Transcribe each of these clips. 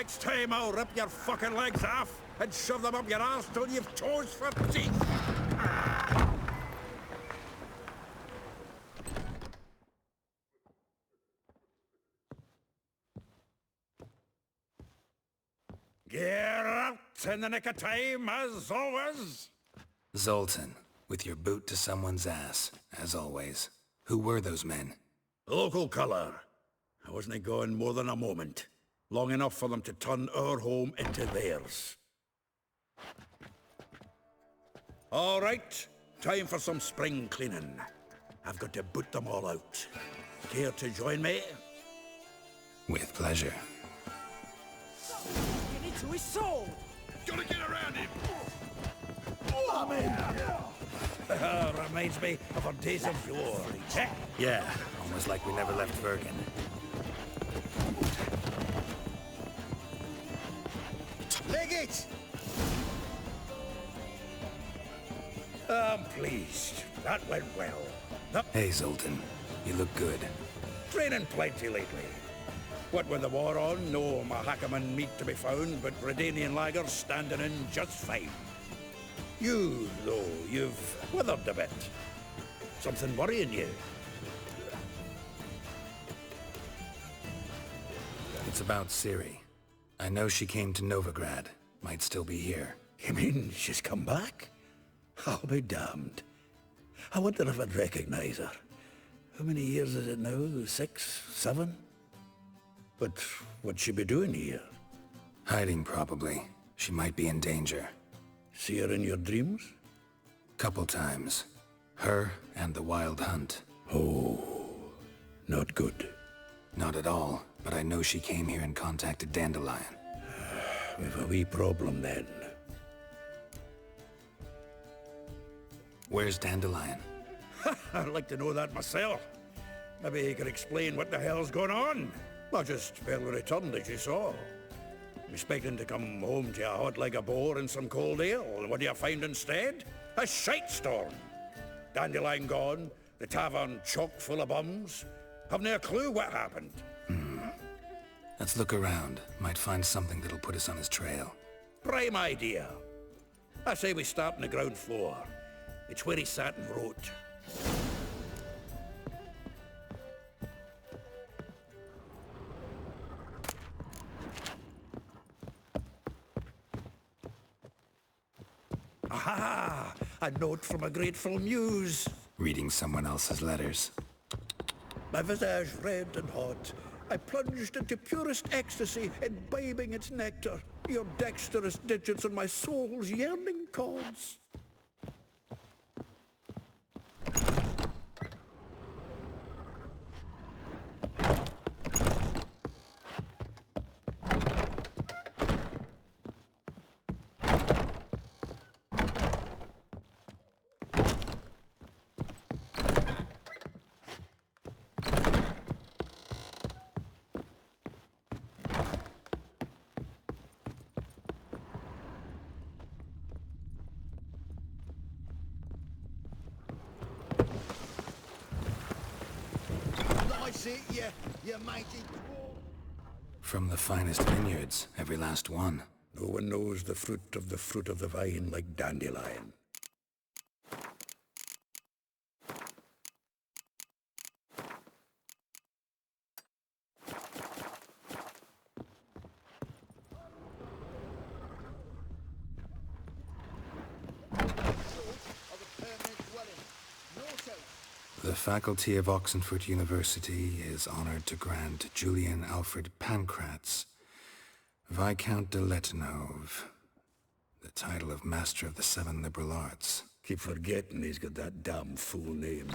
Next time I'll rip your fucking legs off and shove them up your arse till you've toes for teeth. Get out in the nick of time, as always. Zoltan, with your boot to someone's ass, as always. Who were those men? Local colour. I wasn't gone more than a moment. Long enough for them to turn our home into theirs. All right, time for some spring cleaning. I've got to boot them all out. Care to join me? With pleasure. Get into his soul! Gotta get around him! Reminds me of our days of yore. Yeah, almost like we never left Bergen. Leg it! I'm pleased. That went well. Hey, Zoltan. You look good. Training plenty lately. What with the war on, no Mahakaman meat to be found, but Redanian lagers standing in just fine. You, though, you've withered a bit. Something worrying you? It's about Ciri. I know she came to Novigrad. Might still be here. You mean she's come back? I'll be damned. I wonder if I'd recognize her. How many years is it now? 6, 7? But what'd she be doing here? Hiding, probably. She might be in danger. See her in your dreams? Couple times. Her and the Wild Hunt. Oh, not good. Not at all, but I know she came here and contacted Dandelion. We've a wee problem then. Where's Dandelion? I'd like to know that myself. Maybe he could explain what the hell's going on. I just barely returned, as you saw. Expecting to come home to a hot like a boar and some cold ale, and what do you find instead? A shite storm. Dandelion gone, the tavern chock full of bums. Haven't a clue what happened. Let's look around. Might find something that'll put us on his trail. Prime idea. I say we start on the ground floor. It's where he sat and wrote. Aha! A note from a grateful muse. Reading someone else's letters. My visage red and hot, I plunged into purest ecstasy, imbibing its nectar, your dexterous digits on my soul's yearning chords. You mighty troll. From the finest vineyards, every last one. No one knows the fruit of the vine like Dandelion. The faculty of Oxenford University is honored to grant Julian Alfred Pancratz, Viscount de Letenhove, the title of Master of the Seven Liberal Arts. Keep forgetting he's got that damn full name.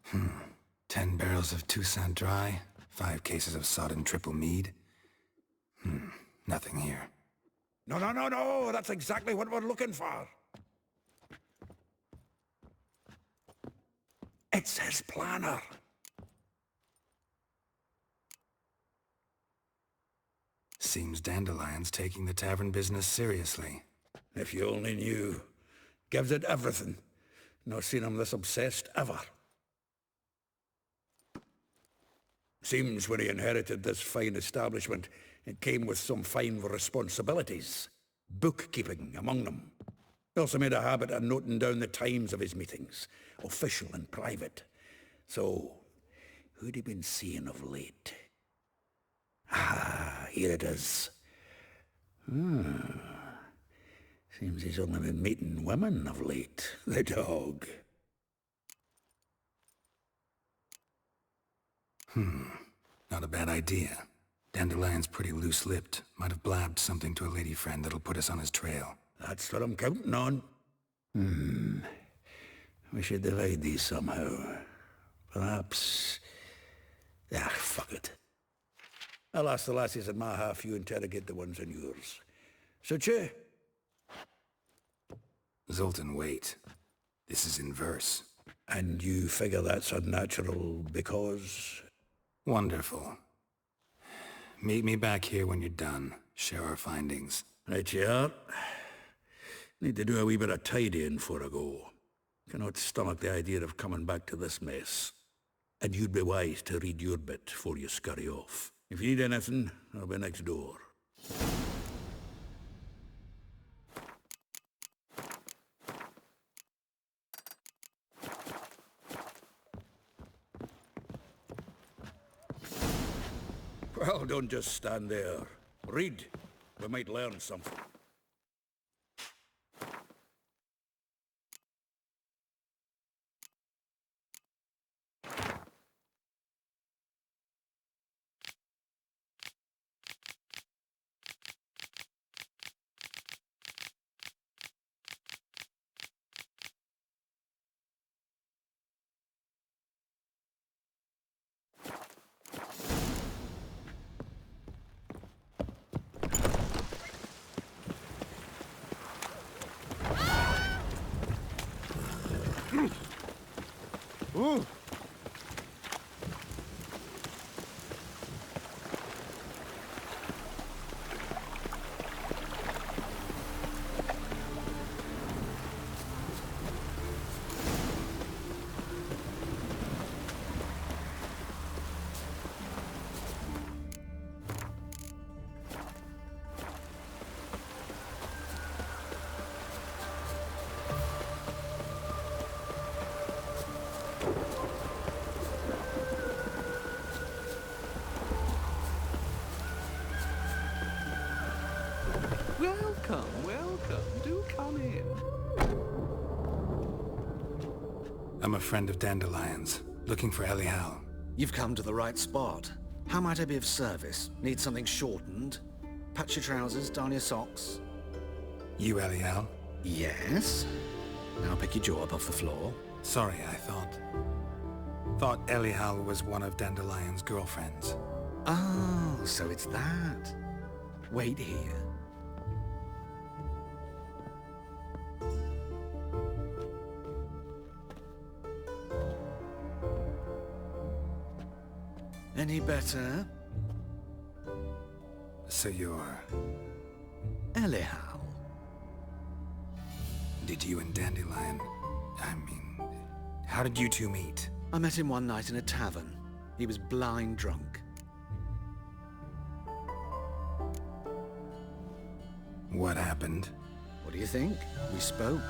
Hmm. 10 barrels of Toussaint Dry, 5 cases of sodden triple mead. Nothing here. No, that's exactly what we're looking for. It's his planner. Seems Dandelion's taking the tavern business seriously. If you only knew. Gives it everything. Not seen him this obsessed ever. Seems when he inherited this fine establishment, it came with some fine responsibilities. Bookkeeping among them. He also made a habit of noting down the times of his meetings, official and private. So, who'd he been seeing of late? Ah, here it is. Seems he's only been meeting women of late, the dog. Not a bad idea. Dandelion's pretty loose-lipped. Might have blabbed something to a lady friend that'll put us on his trail. That's what I'm counting on. We should divide these somehow. Perhaps... fuck it. I'll ask the lassies in my half, you interrogate the ones in yours. Suit you? Zoltan, wait. This is in verse. And you figure that's unnatural because... Wonderful. Meet me back here when you're done. Share our findings. Right you are. Need to do a wee bit of tidying before I go. Cannot stomach the idea of coming back to this mess. And you'd be wise to read your bit before you scurry off. If you need anything, I'll be next door. Well, don't just stand there. Read. We might learn something. Ooh. Welcome. Do come in. I'm a friend of Dandelion's, looking for Elial. You've come to the right spot. How might I be of service? Need something shortened? Patch your trousers, darn your socks? You Elial? Yes. Now pick your jaw up off the floor. Sorry, I thought Elial was one of Dandelion's girlfriends. Oh, so it's that. Wait here. Any better? So you're... Elial. Did you and Dandelion... how did you two meet? I met him one night in a tavern. He was blind drunk. What happened? What do you think? We spoke.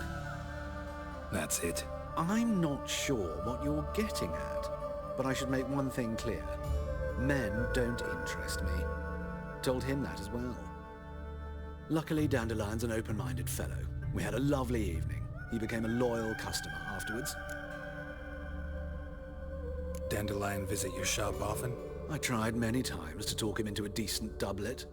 That's it. I'm not sure what you're getting at, but I should make one thing clear. Men don't interest me. Told him that as well. Luckily, Dandelion's an open-minded fellow. We had a lovely evening. He became a loyal customer afterwards. Dandelion visit your shop often? I tried many times to talk him into a decent doublet.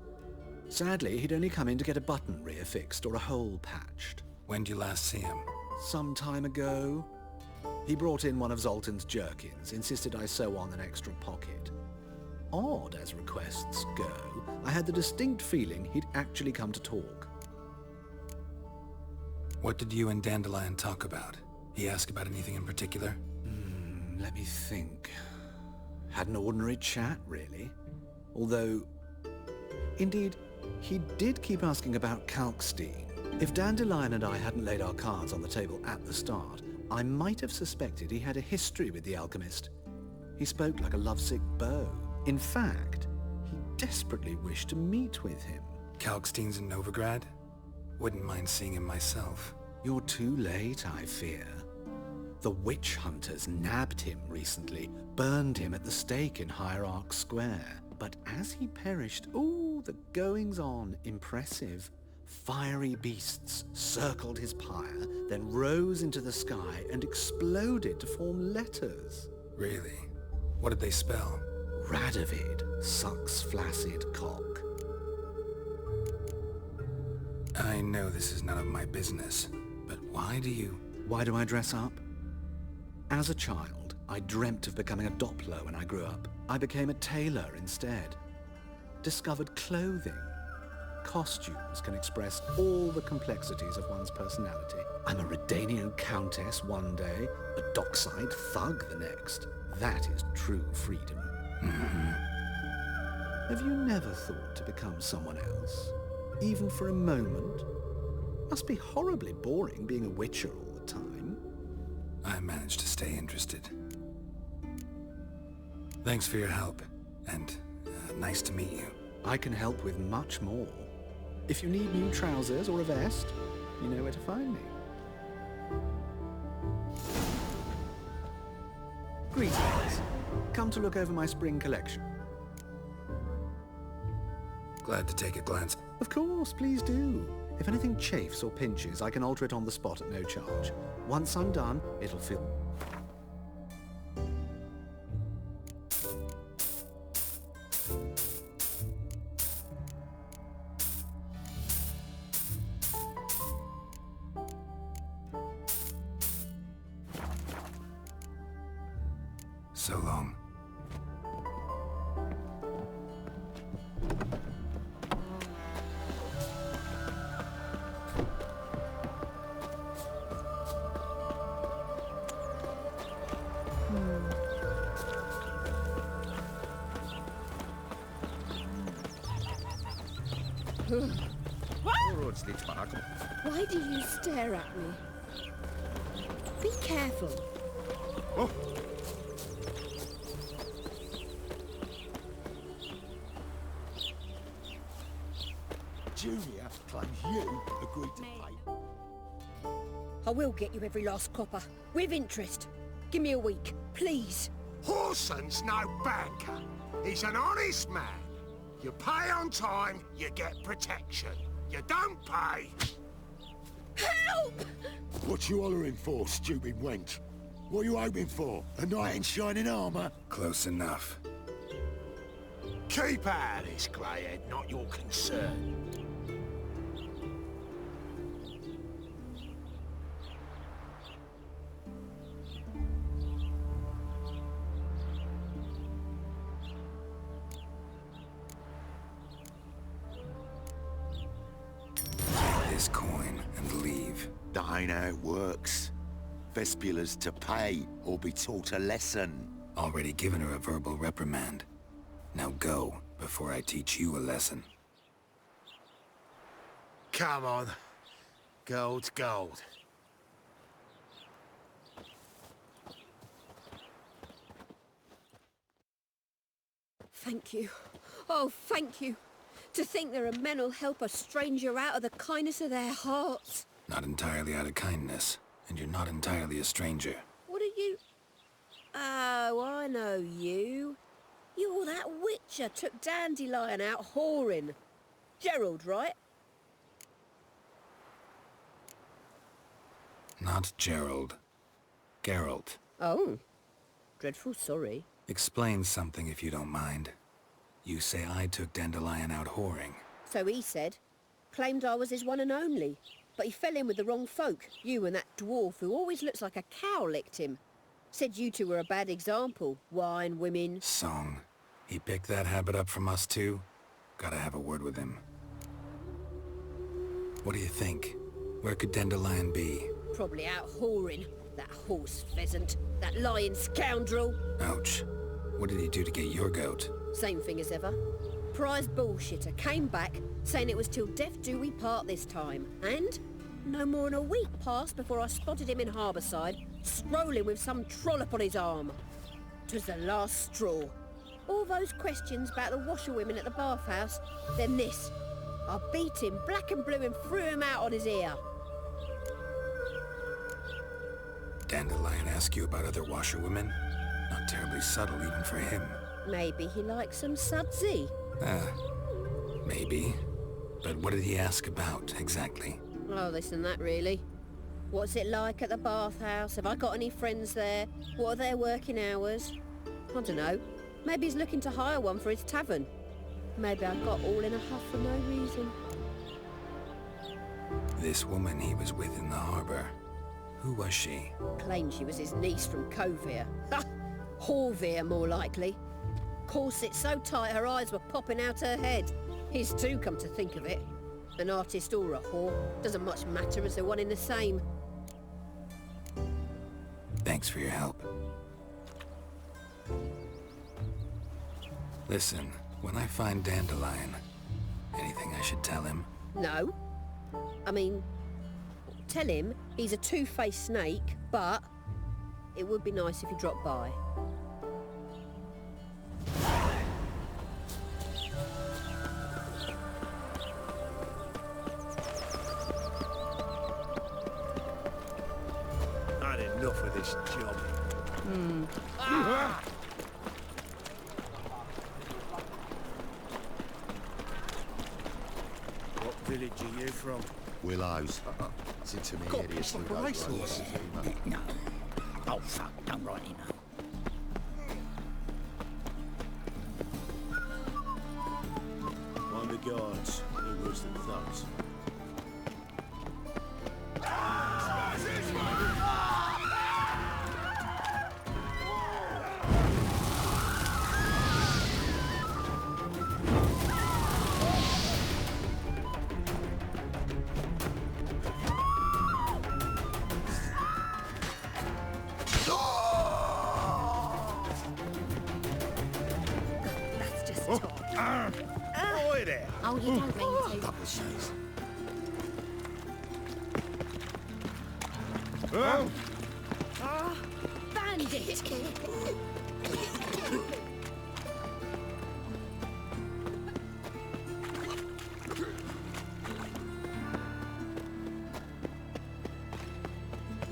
Sadly, he'd only come in to get a button reaffixed or a hole patched. When'd you last see him? Some time ago. He brought in one of Zoltan's jerkins, insisted I sew on an extra pocket. Odd as requests go, I had the distinct feeling he'd actually come to talk. What did you and Dandelion talk about? He asked about anything in particular? Let me think. Had an ordinary chat, really. Although, Indeed, he did keep asking about Kalkstein. If Dandelion and I hadn't laid our cards on the table at the start, I might have suspected he had a history with the alchemist. He spoke like a lovesick beau. In fact, he desperately wished to meet with him. Kalkstein's in Novigrad? Wouldn't mind seeing him myself. You're too late, I fear. The witch hunters nabbed him recently, burned him at the stake in Hierarch Square. But as he perished, the goings-on impressive. Fiery beasts circled his pyre, then rose into the sky and exploded to form letters. Really? What did they spell? Radovid sucks flaccid cock. I know this is none of my business, but why do I dress up? As a child, I dreamt of becoming a Doppler when I grew up. I became a tailor instead. Discovered clothing. Costumes can express all the complexities of one's personality. I'm a Redanian countess one day, a dockside thug the next. That is true freedom. Have you never thought to become someone else? Even for a moment? Must be horribly boring being a witcher all the time. I managed to stay interested. Thanks for your help, and nice to meet you. I can help with much more. If you need new trousers or a vest, you know where to find me. Greetings. Come to look over my spring collection. Glad to take a glance. Of course, please do. If anything chafes or pinches, I can alter it on the spot at no charge. Once I'm done, it'll feel... So long. Why do you stare at me? Be careful. Oh. Junior claims you agreed to pay. I will get you every last copper. With interest. Give me a week, please. Horson's no banker. He's an honest man. You pay on time, you get protection. You don't pay... Help! What you hollering for, stupid wench? What are you hoping for? A knight in shining armour? Close enough. Keep out of this, greyhead, not your concern. This coin and leave. That ain't how it works. Vespula's to pay or be taught a lesson. Already given her a verbal reprimand. Now go, before I teach you a lesson. Come on. Gold's gold. Thank you. Oh, thank you. To think there are men who'll help a stranger out of the kindness of their hearts. Not entirely out of kindness, and you're not entirely a stranger. What are you... Oh, I know you. You're that witcher took Dandelion out whoring. Gerald, right? Not Gerald. Geralt. Oh. Dreadful sorry. Explain something if you don't mind. You say I took Dandelion out whoring. So he said. Claimed I was his one and only. But he fell in with the wrong folk. You and that dwarf who always looks like a cow licked him. Said you two were a bad example. Wine, women... Song. He picked that habit up from us too? Gotta have a word with him. What do you think? Where could Dandelion be? Probably out whoring. That horse pheasant. That lying scoundrel. Ouch. What did he do to get your goat? Same thing as ever. surprise bullshitter came back saying it was till death do we part this time. And no more than a week passed before I spotted him in Harbourside, strolling with some trollop on his arm. 'Twas the last straw. All those questions about the washerwomen at the bathhouse, then this. I beat him black and blue and threw him out on his ear. Dandelion ask you about other washerwomen? Not terribly subtle even for him. Maybe he likes some sudsy. Maybe. But what did he ask about, exactly? Oh, this and that, really. What's it like at the bathhouse? Have I got any friends there? What are their working hours? I don't know. Maybe he's looking to hire one for his tavern. Maybe I got all in a huff for no reason. This woman he was with in the harbor. Who was she? Claimed she was his niece from Covere. Ha! Horvere, more likely. Corset so tight her eyes were popping out her head. His too, come to think of it. An artist or a whore. Doesn't much matter as they're one in the same. Thanks for your help. Listen, when I find Dandelion, anything I should tell him? No. I mean, tell him he's a two-faced snake, but it would be nice if he dropped by. Had enough of this job. What village are you from? Willows. It's intermediate. It's like a racehorse. No. Oh, fuck, don't write email. Mind the guards. They're worse than thugs. That's just talk. Boy there! Oh, you don't mean to. Bandit!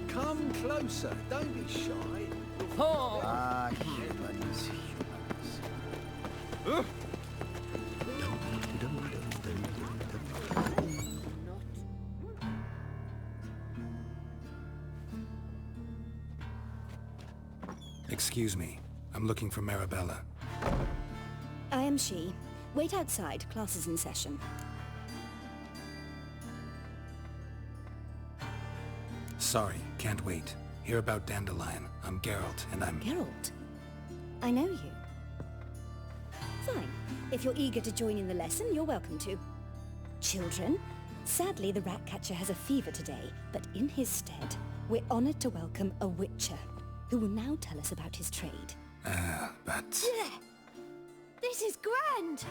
Come closer, don't be shy. Ah, humans. Excuse me. I'm looking for Marabella. I am she. Wait outside. Class is in session. Sorry, can't wait. Hear about Dandelion. I'm Geralt, and I'm... Geralt, I know you. Fine. If you're eager to join in the lesson, you're welcome to. Children, sadly the Ratcatcher has a fever today, but in his stead, we're honored to welcome a Witcher, who will now tell us about his trade. but... This is grand!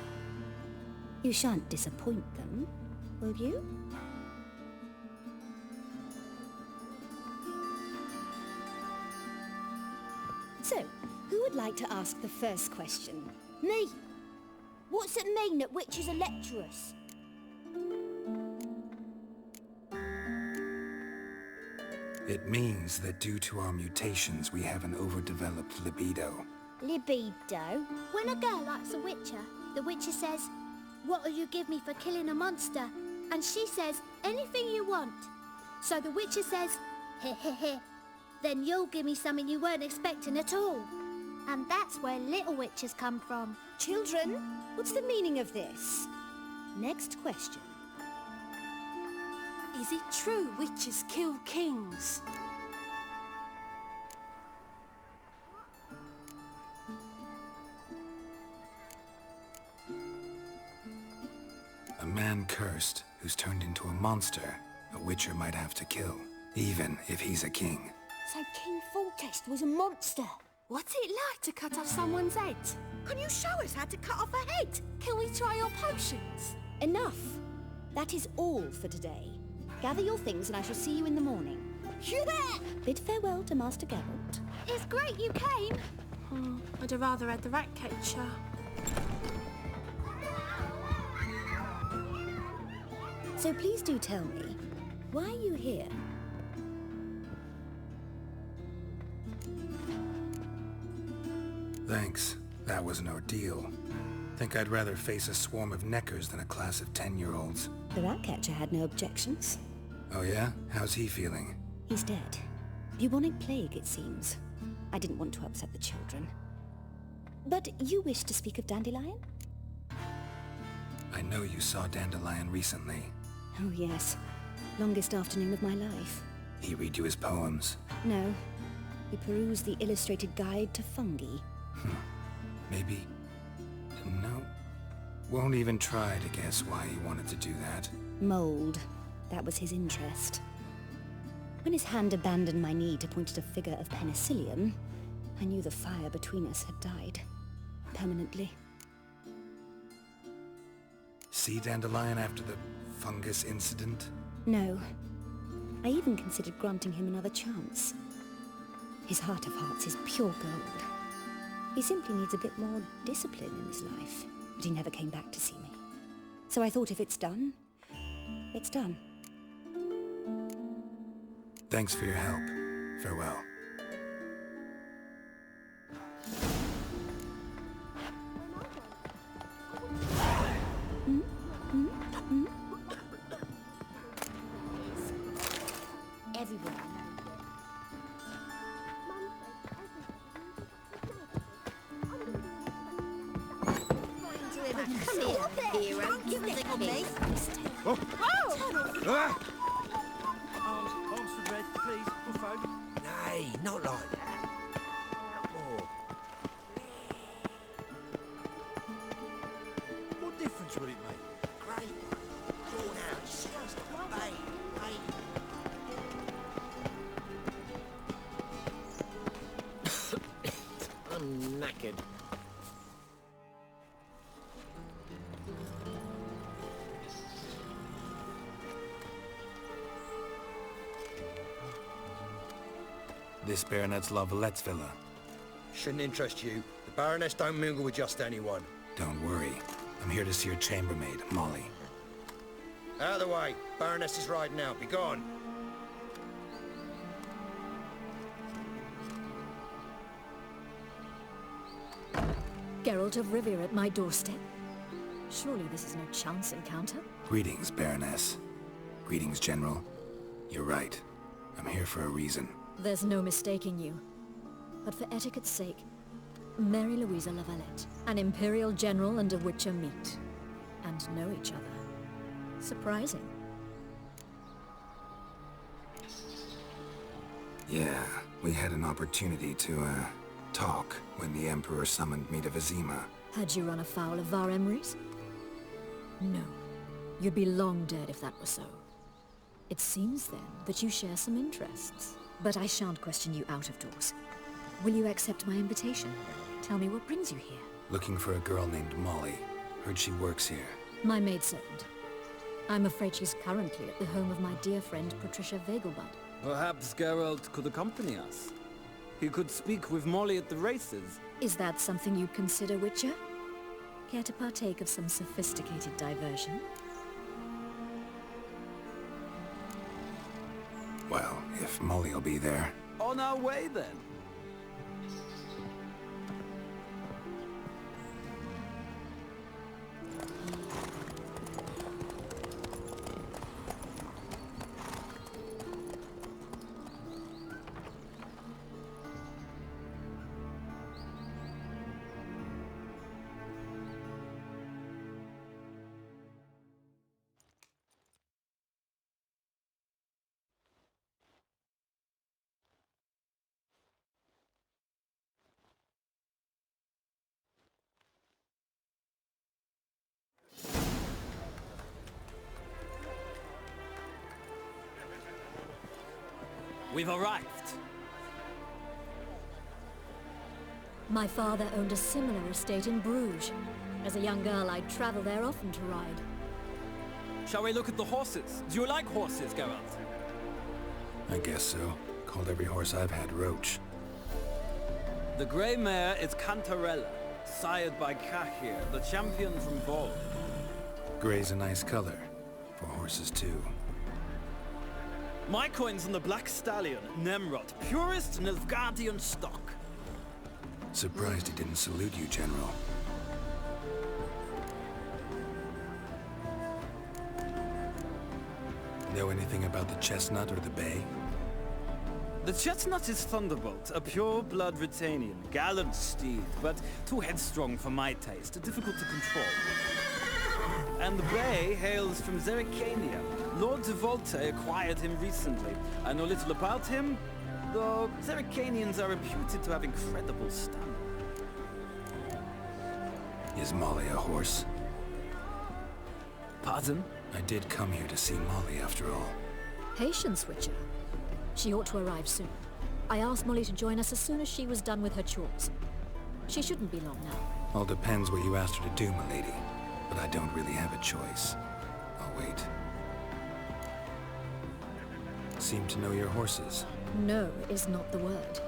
You shan't disappoint them, will you? So, who would like to ask the first question? Me. What's it mean that witches are lecturers? It means that due to our mutations, we have an overdeveloped libido. Libido? When a girl likes a witcher, the witcher says, "What'll you give me for killing a monster?" And she says, "Anything you want." So the witcher says, "Heh heh heh. Then you'll give me something you weren't expecting at all." And that's where little witches come from. Children, what's the meaning of this? Next question. Is it true witches kill kings? A man cursed who's turned into a monster, a witcher might have to kill, even if he's a king. So King Foltest was a monster. What's it like to cut off someone's head? Can you show us how to cut off a head? Can we try your potions? Enough. That is all for today. Gather your things and I shall see you in the morning. Yeah! Bid farewell to Master Geralt. It's great you came. Oh, I'd have rather had the rat catcher. So please do tell me, why are you here? Thanks. That was an ordeal. Think I'd rather face a swarm of neckers than a class of 10-year-olds. The Ratcatcher had no objections. Oh yeah? How's he feeling? He's dead. Bubonic plague, it seems. I didn't want to upset the children. But you wish to speak of Dandelion? I know you saw Dandelion recently. Oh yes. Longest afternoon of my life. He read you his poems? No. He perused the illustrated guide to fungi. Maybe... No. Won't even try to guess why he wanted to do that. Mold. That was his interest. When his hand abandoned my knee to point at a figure of penicillium, I knew the fire between us had died. Permanently. See Dandelion after the fungus incident? No. I even considered granting him another chance. His heart of hearts is pure gold. He simply needs a bit more discipline in his life. But he never came back to see me. So I thought if it's done, it's done. Thanks for your help. Farewell. Everyone. Come here, hero. Give us a kiss. Arms for bread, please, Buffo. Nay, not like that. Oh. What difference would it make? Great one. Drawn out, just hey. I'm knackered. This Baronet's La Vallette's villa. Shouldn't interest you. The Baroness don't mingle with just anyone. Don't worry. I'm here to see your chambermaid, Molly. Out of the way. Baroness is riding out. Be gone. Geralt of Rivia at my doorstep? Surely this is no chance encounter? Greetings, Baroness. Greetings, General. You're right. I'm here for a reason. There's no mistaking you. But for etiquette's sake, Mary Louisa La Valette, an Imperial General and a Witcher meet. And know each other. Surprising. Yeah, we had an opportunity to, talk when the Emperor summoned me to Vizima. Had you run afoul of Var Emrys? No. You'd be long dead if that were so. It seems then that you share some interests. But I shan't question you out of doors. Will you accept my invitation? Tell me what brings you here. Looking for a girl named Molly. Heard she works here. My maidservant. I'm afraid she's currently at the home of my dear friend Patricia Vegelbud. Perhaps Geralt could accompany us. He could speak with Molly at the races. Is that something you'd consider, Witcher? Care to partake of some sophisticated diversion? Well, if Molly'll be there. On our way, then. We've arrived. My father owned a similar estate in Bruges. As a young girl, I'd travel there often to ride. Shall we look at the horses? Do you like horses, Geralt? I guess so. Called every horse I've had Roach. The grey mare is Cantarella, sired by Cahir, the champion from Vol. Grey's a nice color. For horses, too. My coin's on the black stallion, Nemrod, purest Nilfgaardian stock. Surprised he didn't salute you, General. Know anything about the chestnut or the bay? The chestnut is Thunderbolt, a pure-blood Britannian, gallant steed, but too headstrong for my taste, difficult to control. And the bay hails from Zerrikania. Lord de Volte acquired him recently. I know little about him, though Zerrikanians are reputed to have incredible stamina. Is Molly a horse? Pardon? I did come here to see Molly, after all. Patience, Witcher. She ought to arrive soon. I asked Molly to join us as soon as she was done with her chores. She shouldn't be long now. All depends what you asked her to do, milady. But I don't really have a choice. I'll wait. Seem to know your horses. No is not the word.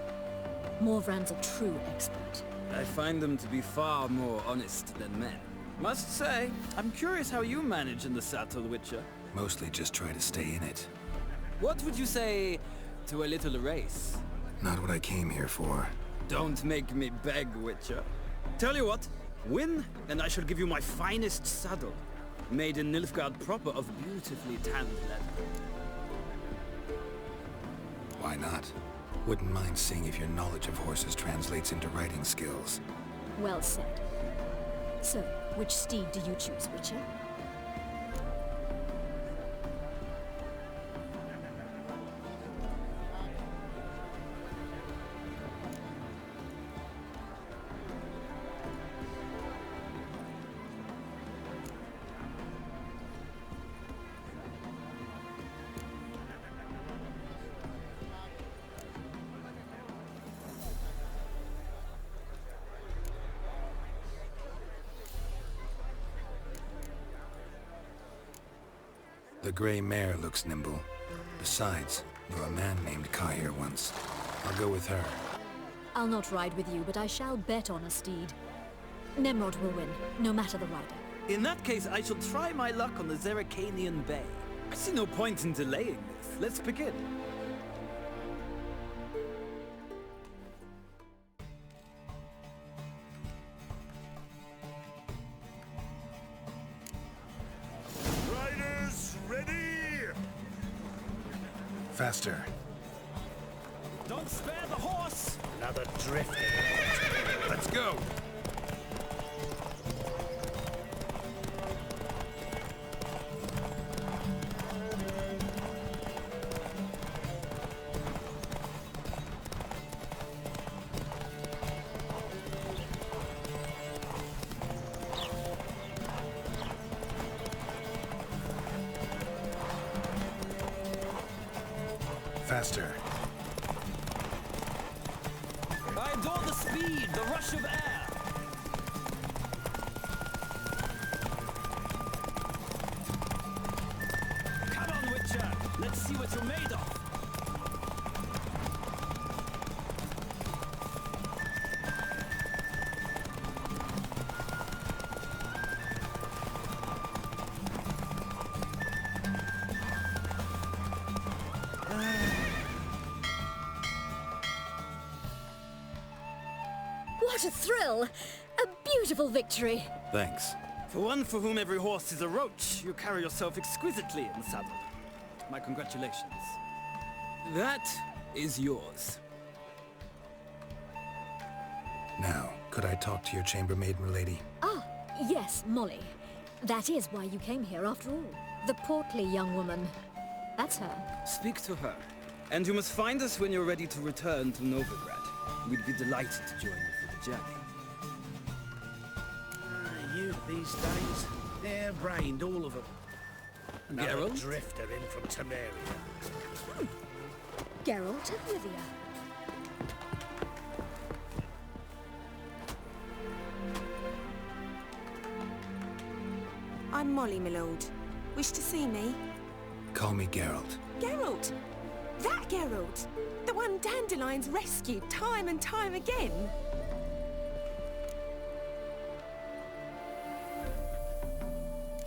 Morvrand's a true expert. I find them to be far more honest than men. Must say, I'm curious how you manage in the saddle, Witcher. Mostly just try to stay in it. What would you say to a little race? Not what I came here for. Don't make me beg, Witcher. Tell you what, win, and I shall give you my finest saddle. Made in Nilfgaard proper of beautifully tanned leather. Why not? Wouldn't mind seeing if your knowledge of horses translates into riding skills. Well said. So, which steed do you choose, Witcher? The gray mare looks nimble. Besides, knew a man named Cahir once. I'll go with her. I'll not ride with you, but I shall bet on a steed. Nemrod will win, no matter the rider. In that case, I shall try my luck on the Zerrikanian Bay. I see no point in delaying this. Let's begin. Riders, ready? Faster. Don't spare the horse! Another drifter. Let's go. Faster. I adore the speed, the rush of air. Come on, Witcher. Let's see what you're made of. What a thrill! A beautiful victory! Thanks. For one for whom every horse is a roach, you carry yourself exquisitely in the saddle. My congratulations. That is yours. Now, could I talk to your chambermaid, milady? Ah, yes, Molly. That is why you came here after all. The portly young woman. That's her. Speak to her. And you must find us when you're ready to return to Novigrad. We'd be delighted to join you for the journey. Youth these days, they're brained, all of them. Another Geralt? drifter in from Temeria. Geralt of Rivia. I'm Molly, my lord. Wish to see me? Call me Geralt. Geralt! That Geralt! The one Dandelions rescued time and time again!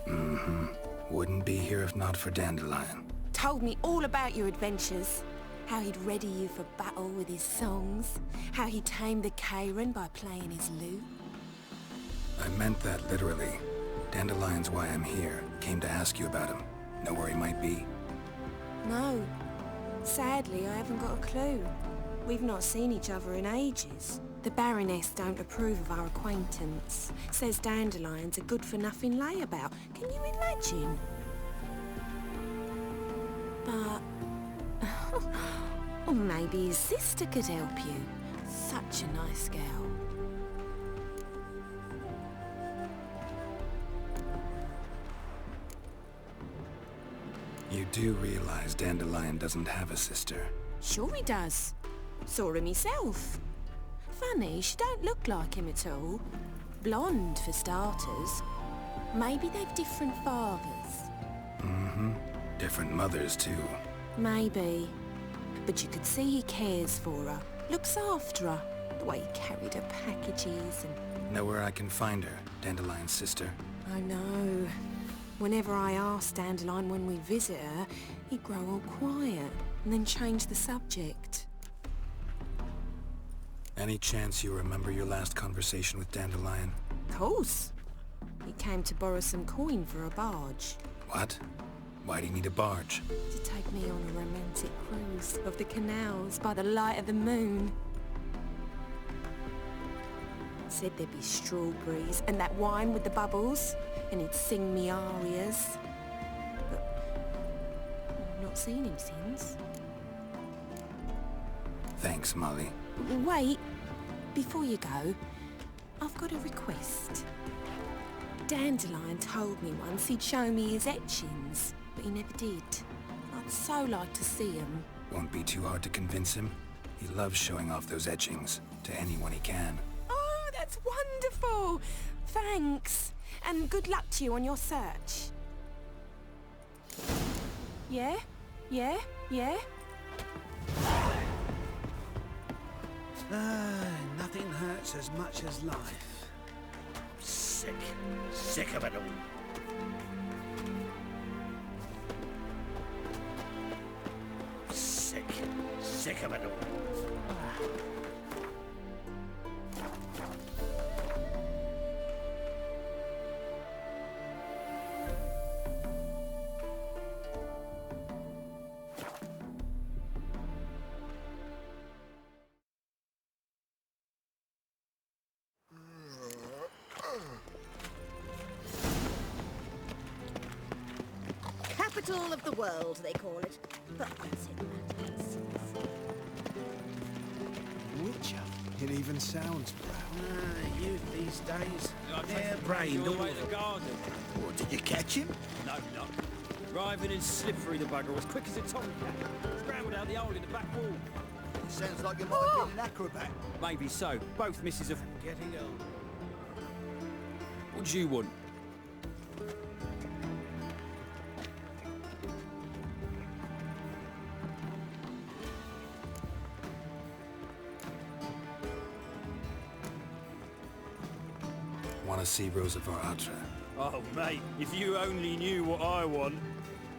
Mm-hmm. Wouldn't be here if not for Dandelion. Told me all about your adventures. How he'd ready you for battle with his songs. How he tamed the Karen by playing his lute. I meant that literally. Dandelion's why I'm here. Came to ask you about him. Know where he might be? No. Sadly, I haven't got a clue. We've not seen each other in ages. The Baroness don't approve of our acquaintance. Says Dandelion's a good-for-nothing layabout. Can you imagine? But... or maybe his sister could help you. Such a nice girl. You do realize Dandelion doesn't have a sister? Sure he does. Saw him myself. Funny, she don't look like him at all. Blonde, for starters. Maybe they've different fathers. Mm-hmm. Different mothers, too. Maybe. But you could see he cares for her. Looks after her. The way he carried her packages and... Know where I can find her, Dandelion's sister? I know. Whenever I asked Dandelion when we visit her, he'd grow all quiet and then change the subject. Any chance you remember your last conversation with Dandelion? Of course. He came to borrow some coin for a barge. What? Why do you need a barge? To take me on a romantic cruise of the canals by the light of the moon. Said there'd be strawberries and that wine with the bubbles, and he'd sing me arias. But I've not seen him since. Thanks, Molly. Wait, before you go, I've got a request. Dandelion told me once he'd show me his etchings, but he never did. I'd so like to see them. Won't be too hard to convince him. He loves showing off those etchings to anyone he can. Oh, that's wonderful! Thanks, and good luck to you on your search. Yeah? Yeah? Yeah? Nothing hurts as much as life. Sick. Sick of it all. Sick. Sick of it all. Capital of the world, they call it. But what's it matters? Witcher. It even sounds proud. Youth these days. They're brained, all away of the them. garden. What, did you catch him? No, not. Driving and slippery the bugger, as quick as a tomcat. Scrambled out the hole in the back wall. Sounds like you might have been an acrobat. Maybe so. Both misses of getting old. What do you want? Want to see Rosa Varatra? Oh, mate, if you only knew what I want.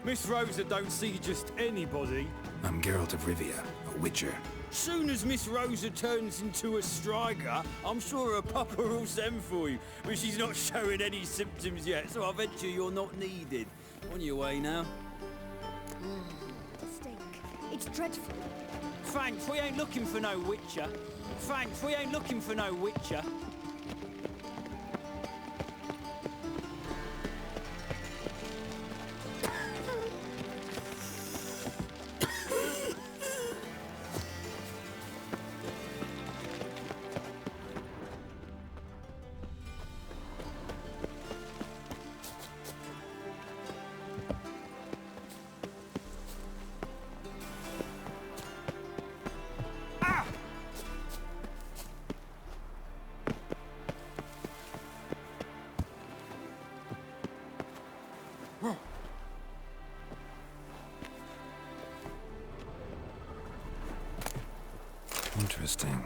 Miss Rosa don't see just anybody. I'm Geralt of Rivia, a witcher. Soon as Miss Rosa turns into a striker, I'm sure her papa will send for you. But she's not showing any symptoms yet, so I venture you're not needed. On your way now. Stink. It's dreadful. Thanks, we ain't looking for no witcher. Thanks, we ain't looking for no witcher. Interesting.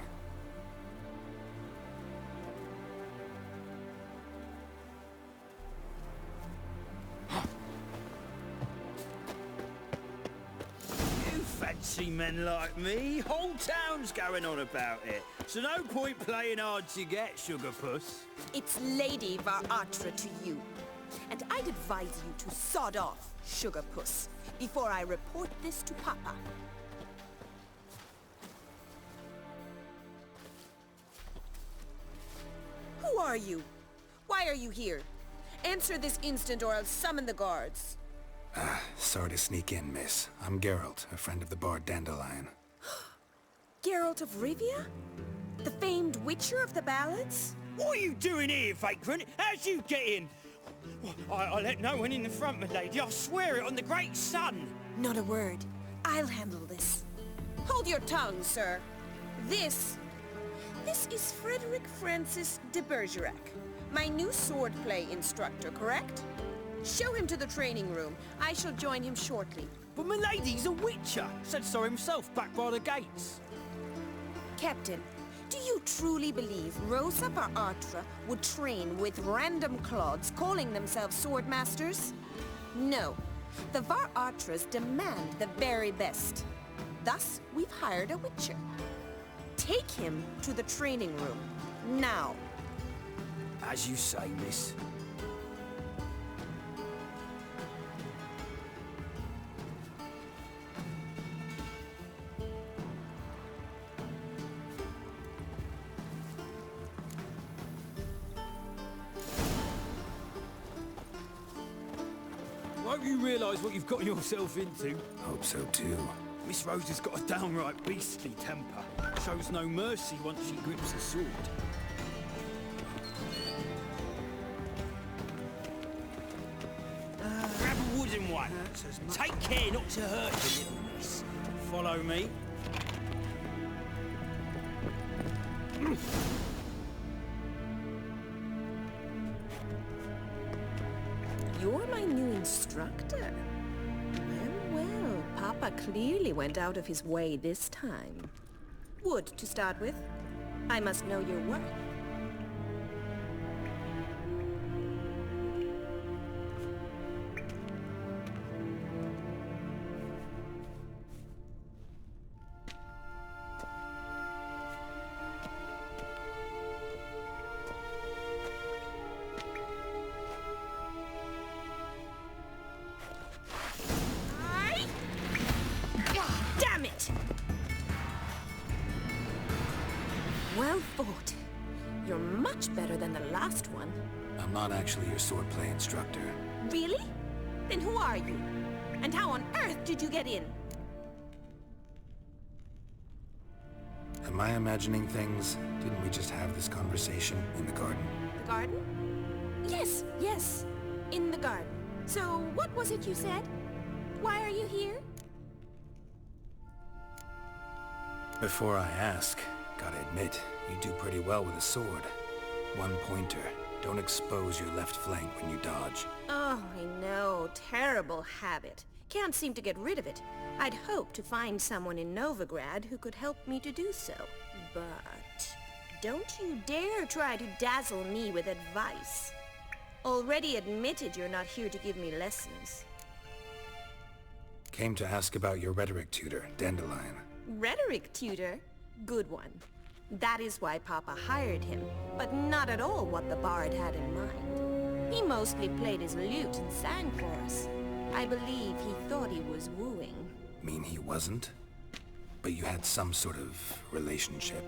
You fancy men like me? Whole town's going on about it. So no point playing hard to get, Sugar Puss. It's Lady Varatra to you. And I'd advise you to sod off, Sugar Puss, before I report this to Papa. Who are you? Why are you here? Answer this instant or I'll summon the guards. Sorry to sneak in, miss. I'm Geralt, a friend of the bard Dandelion. Geralt of Rivia? The famed witcher of the ballads? What are you doing here, vagrant? How'd you get in? I let no one in the front, my lady. I swear it on the great sun. Not a word. I'll handle this. Hold your tongue, sir. This is Frederick Francis de Bergerac, my new swordplay instructor, correct? Show him to the training room. I shall join him shortly. But my lady's a witcher. Said so himself back by the gates. Captain, do you truly believe Rosa Varatra would train with random clods calling themselves swordmasters? No. The Varatras demand the very best. Thus, we've hired a witcher. Take him to the training room. Now. As you say, miss. Won't you realise what you've got yourself into? Hope so too. Miss Rose has got a downright beastly temper. Shows no mercy once she grips a sword. Grab a wooden one. Take care not to hurt you, little miss. Follow me. You're my new instructor. Well, Papa clearly went out of his way this time. Wood, to start with. I must know your work. Damn it! Well fought. You're much better than the last one. I'm not actually your swordplay instructor. Really? Then who are you? And how on earth did you get in? Am I imagining things? Didn't we just have this conversation in the garden? The garden? Yes, yes. In the garden. So, what was it you said? Why are you here? Before I ask, gotta admit, you do pretty well with a sword. One pointer. Don't expose your left flank when you dodge. Oh, I know. Terrible habit. Can't seem to get rid of it. I'd hoped to find someone in Novigrad who could help me to do so. But don't you dare try to dazzle me with advice. Already admitted you're not here to give me lessons. Came to ask about your rhetoric tutor, Dandelion. Rhetoric tutor? Good one. That is why Papa hired him, but not at all what the bard had in mind. He mostly played his lute and sang for us. I believe he thought he was wooing. Mean he wasn't? But you had some sort of relationship.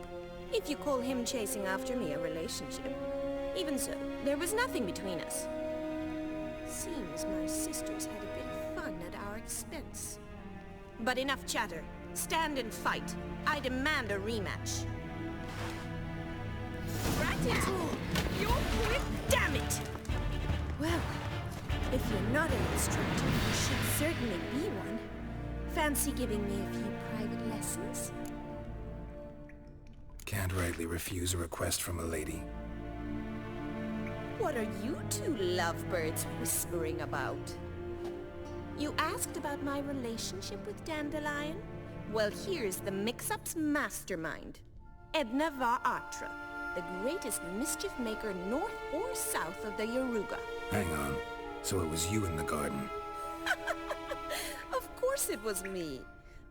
If you call him chasing after me a relationship. Even so, there was nothing between us. Seems my sisters had a bit of fun at our expense. But enough chatter. Stand and fight. I demand a rematch. Rattle! You're quick! Damn it! Well, if you're not an instructor, you should certainly be one. Fancy giving me a few private lessons? Can't rightly refuse a request from a lady. What are you two lovebirds whispering about? You asked about my relationship with Dandelion? Well, here's the mix-up's mastermind. Edna var Atra, the greatest mischief maker north or south of the Yaruga. Hang on. So it was you in the garden? Of course it was me.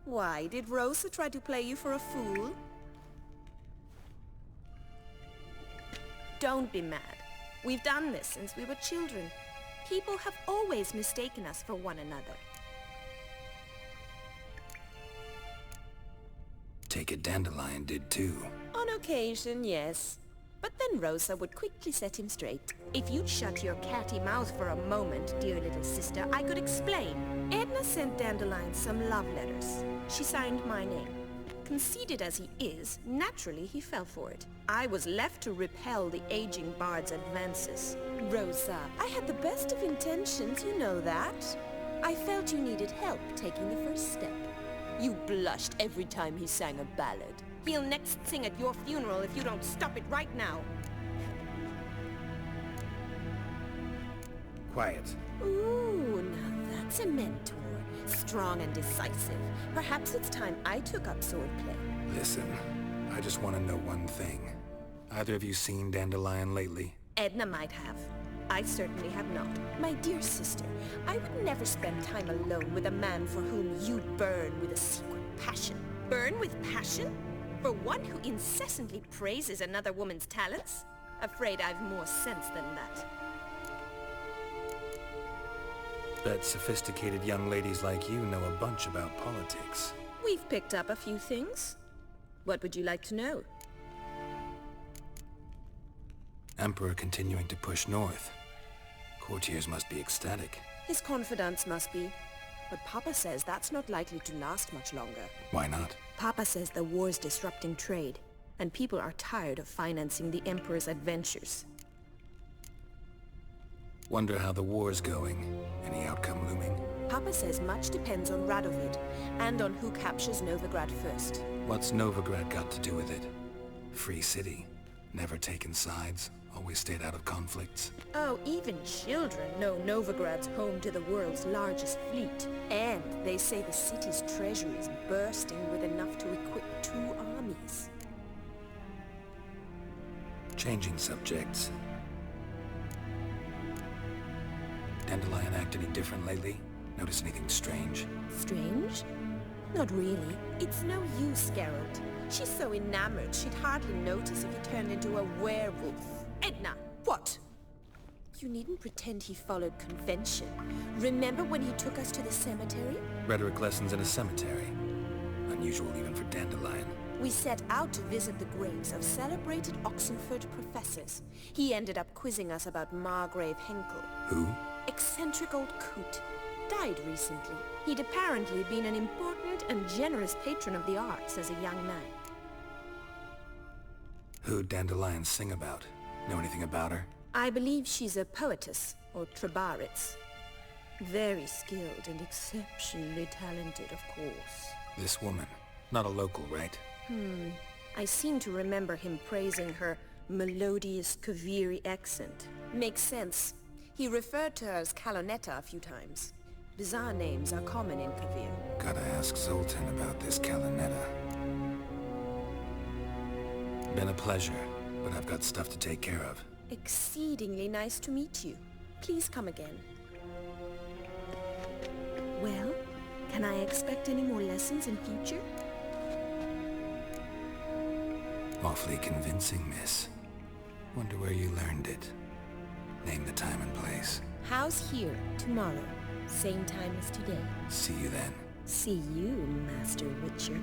Why, did Rosa try to play you for a fool? Don't be mad. We've done this since we were children. People have always mistaken us for one another. Take it Dandelion did too. On occasion, yes. But then Rosa would quickly set him straight. If you'd shut your catty mouth for a moment, dear little sister, I could explain. Edna sent Dandelion some love letters. She signed my name. Conceited as he is, naturally he fell for it. I was left to repel the aging bard's advances. Rosa, I had the best of intentions, you know that. I felt you needed help taking the first step. You blushed every time he sang a ballad. He'll next sing at your funeral if you don't stop it right now. Quiet. Ooh, now that's a mentor. Strong and decisive. Perhaps it's time I took up swordplay. Listen, I just want to know one thing. Either of you seen Dandelion lately? Edna might have. I certainly have not. My dear sister, I would never spend time alone with a man for whom you'd burn with a secret passion. Burn with passion? For one who incessantly praises another woman's talents? Afraid I've more sense than that. Bet sophisticated young ladies like you know a bunch about politics. We've picked up a few things. What would you like to know? Emperor continuing to push north. Courtiers must be ecstatic. His confidants must be. But Papa says that's not likely to last much longer. Why not? Papa says the war's disrupting trade, and people are tired of financing the Emperor's adventures. Wonder how the war's going. Any outcome looming? Papa says much depends on Radovid, and on who captures Novigrad first. What's Novigrad got to do with it? Free city. Never taken sides. Always stayed out of conflicts. Oh, even children know Novigrad's home to the world's largest fleet. And they say the city's treasury is bursting with enough to equip 2 armies. Changing subjects. Dandelion act any different lately? Notice anything strange? Strange? Not really. It's no use, Geralt. She's so enamored she'd hardly notice if he turned into a werewolf. Edna! What? You needn't pretend he followed convention. Remember when he took us to the cemetery? Rhetoric lessons in a cemetery. Unusual even for Dandelion. We set out to visit the graves of celebrated Oxenford professors. He ended up quizzing us about Margrave Henkel. Who? Eccentric old coot. Died recently. He'd apparently been an important and generous patron of the arts as a young man. Who'd Dandelion sing about? Know anything about her? I believe she's a poetess, or trabaritz. Very skilled and exceptionally talented, of course. This woman. Not a local, right? I seem to remember him praising her melodious Kaviri accent. Makes sense. He referred to her as Calonetta a few times. Bizarre names are common in Kavir. Gotta ask Zoltan about this Calonetta. Been a pleasure, but I've got stuff to take care of. Exceedingly nice to meet you. Please come again. Well, can I expect any more lessons in future? Awfully convincing, miss. Wonder where you learned it. Name the time and place. House here, tomorrow. Same time as today. See you then. See you, Master Witcher.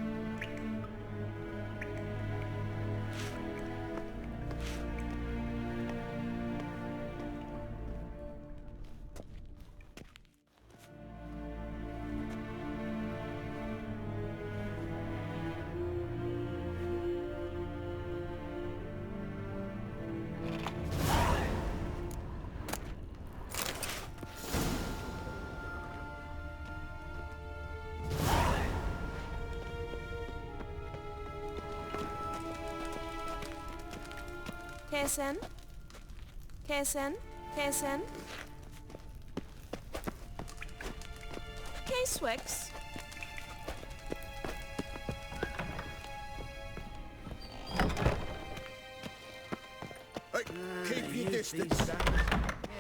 KSN? KSN? KSN? K-Swex? distance. these days.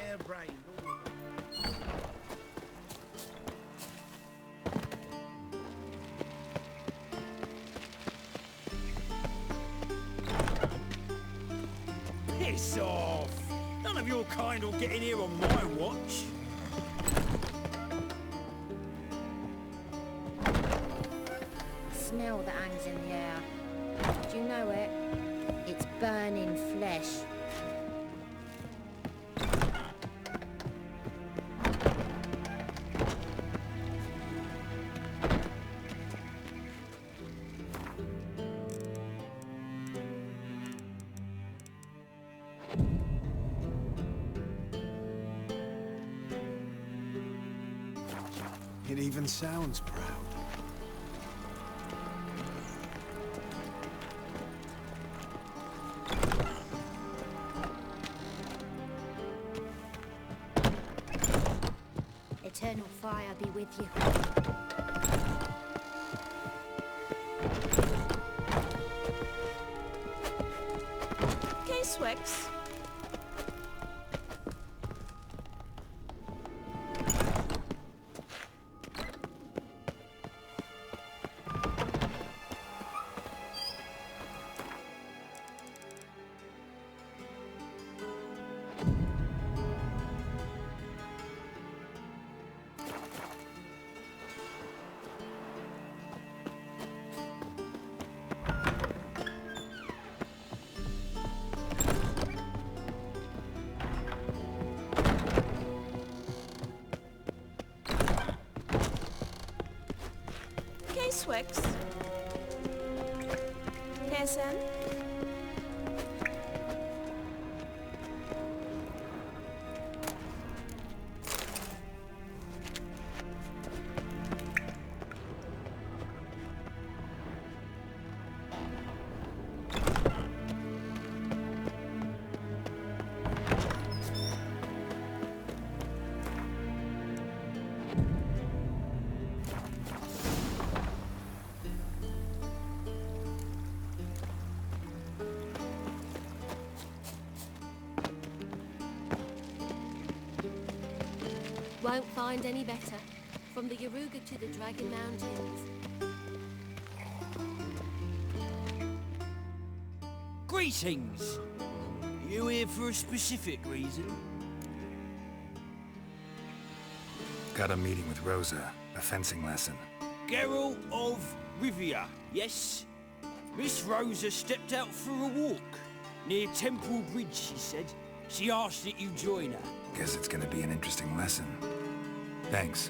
Harebrained. Piss off! None of your kind will get in here on my watch. Smell that hangs in the air. Do you know it? It's burning flesh. It even sounds proud. Eternal fire be with you. Casewax. Casewax. Pearson. Won't find any better. From the Yaruga to the Dragon Mountains. Greetings! You here for a specific reason? Got a meeting with Rosa, a fencing lesson. Geralt of Rivia, yes? Miss Rosa stepped out for a walk. Near Temple Bridge, she said. She asked that you join her. Guess it's gonna be an interesting lesson. Thanks.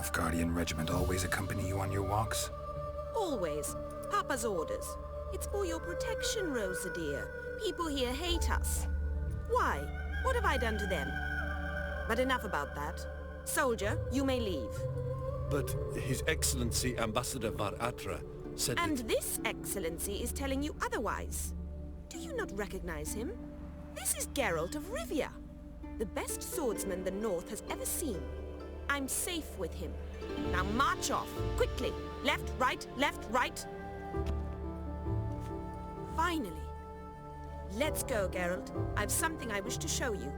Nilfgaardian regiment always accompany you on your walks? Always. Papa's orders. It's for your protection, Rosa dear. People here hate us. Why? What have I done to them? But enough about that. Soldier, you may leave. But His Excellency Ambassador Var Atra said And that... this excellency is telling you otherwise. Do you not recognize him? This is Geralt of Rivia, the best swordsman the North has ever seen. I'm safe with him. Now march off, quickly. Left, right. Finally. Let's go, Geralt. I've something I wish to show you.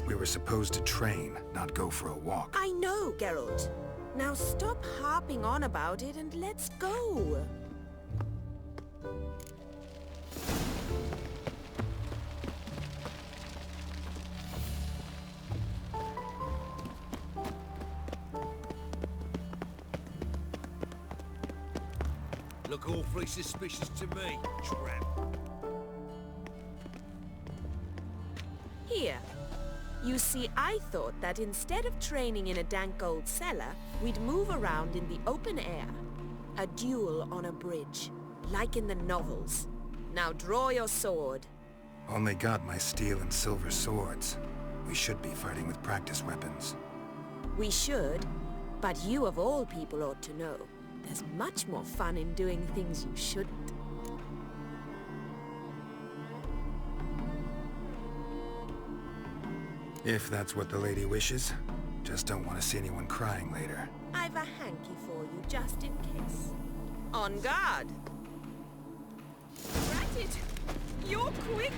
We were supposed to train, not go for a walk. I know, Geralt. Now stop harping on about it and let's go. Look awfully suspicious to me, tramp. Here. You see, I thought that instead of training in a dank old cellar, we'd move around in the open air. A duel on a bridge, like in the novels. Now draw your sword. Only got my steel and silver swords. We should be fighting with practice weapons. We should, but you of all people ought to know. There's much more fun in doing things you shouldn't. If that's what the lady wishes. Just don't want to see anyone crying later. I've a hanky for you, just in case. On guard! Ratted! You're quick!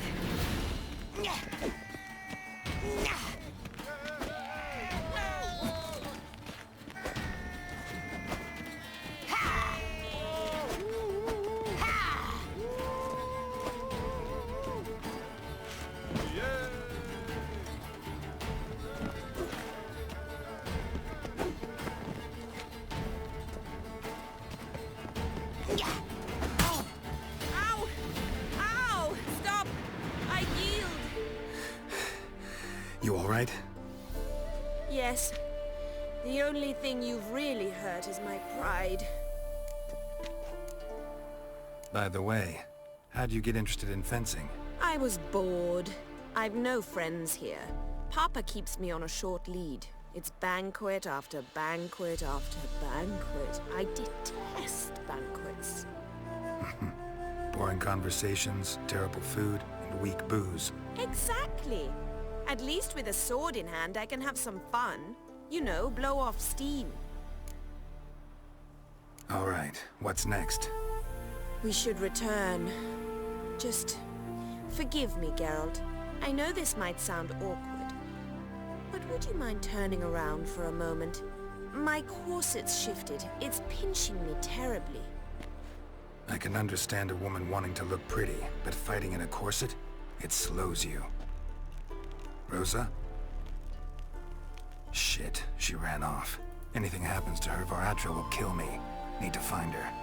You all right? Yes. The only thing you've really hurt is my pride. By the way, how'd you get interested in fencing? I was bored. I've no friends here. Papa keeps me on a short lead. It's banquet after banquet after banquet. I detest banquets. Boring conversations, terrible food, and weak booze. Exactly. At least with a sword in hand, I can have some fun. You know, blow off steam. All right, what's next? We should return. Just forgive me, Geralt. I know this might sound awkward, but would you mind turning around for a moment? My corset's shifted. It's pinching me terribly. I can understand a woman wanting to look pretty, but fighting in a corset, it slows you. Rosa? Shit, she ran off. Anything happens to her, Varatra will kill me. Need to find her.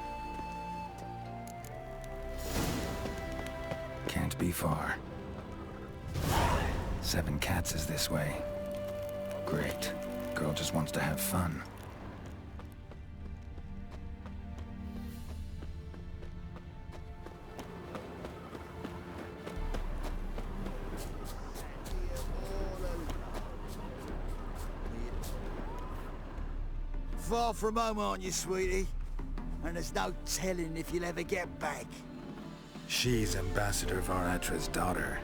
Can't be far. 7 Cats is this way. Great. Girl just wants to have fun. Far from home, aren't you, sweetie? And there's no telling if you'll ever get back. She's Ambassador Varatra's daughter.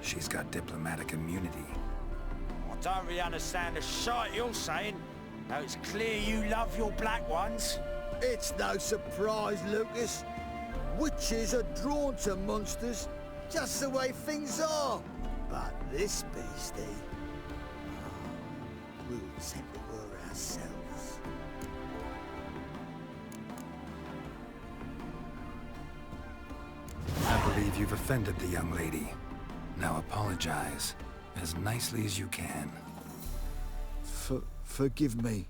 She's got diplomatic immunity. I don't really understand the shite you're saying. Now it's clear you love your black ones. It's no surprise, Lucas. Witches are drawn to monsters, just the way things are. But this beastie... we'll settle her ourselves. I believe you've offended the young lady. Now apologize, as nicely as you can. Forgive me,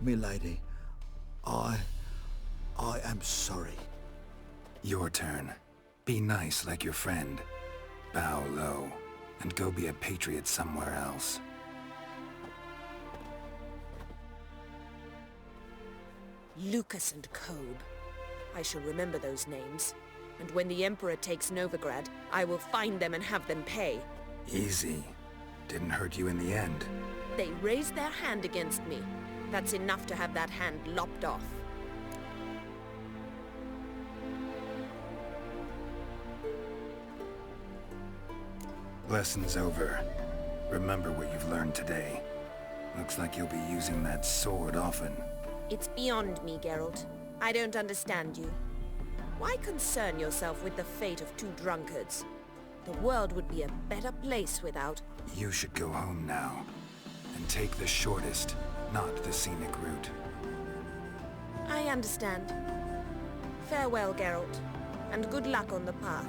milady. I am sorry. Your turn. Be nice like your friend. Bow low, and go be a patriot somewhere else. Lucas and Kobe. I shall remember those names. And when the Emperor takes Novigrad, I will find them and have them pay. Easy. Didn't hurt you in the end. They raised their hand against me. That's enough to have that hand lopped off. Lesson's over. Remember what you've learned today. Looks like you'll be using that sword often. It's beyond me, Geralt. I don't understand you. Why concern yourself with the fate of 2 drunkards? The world would be a better place without... You should go home now. And take the shortest, not the scenic route. I understand. Farewell, Geralt. And good luck on the path.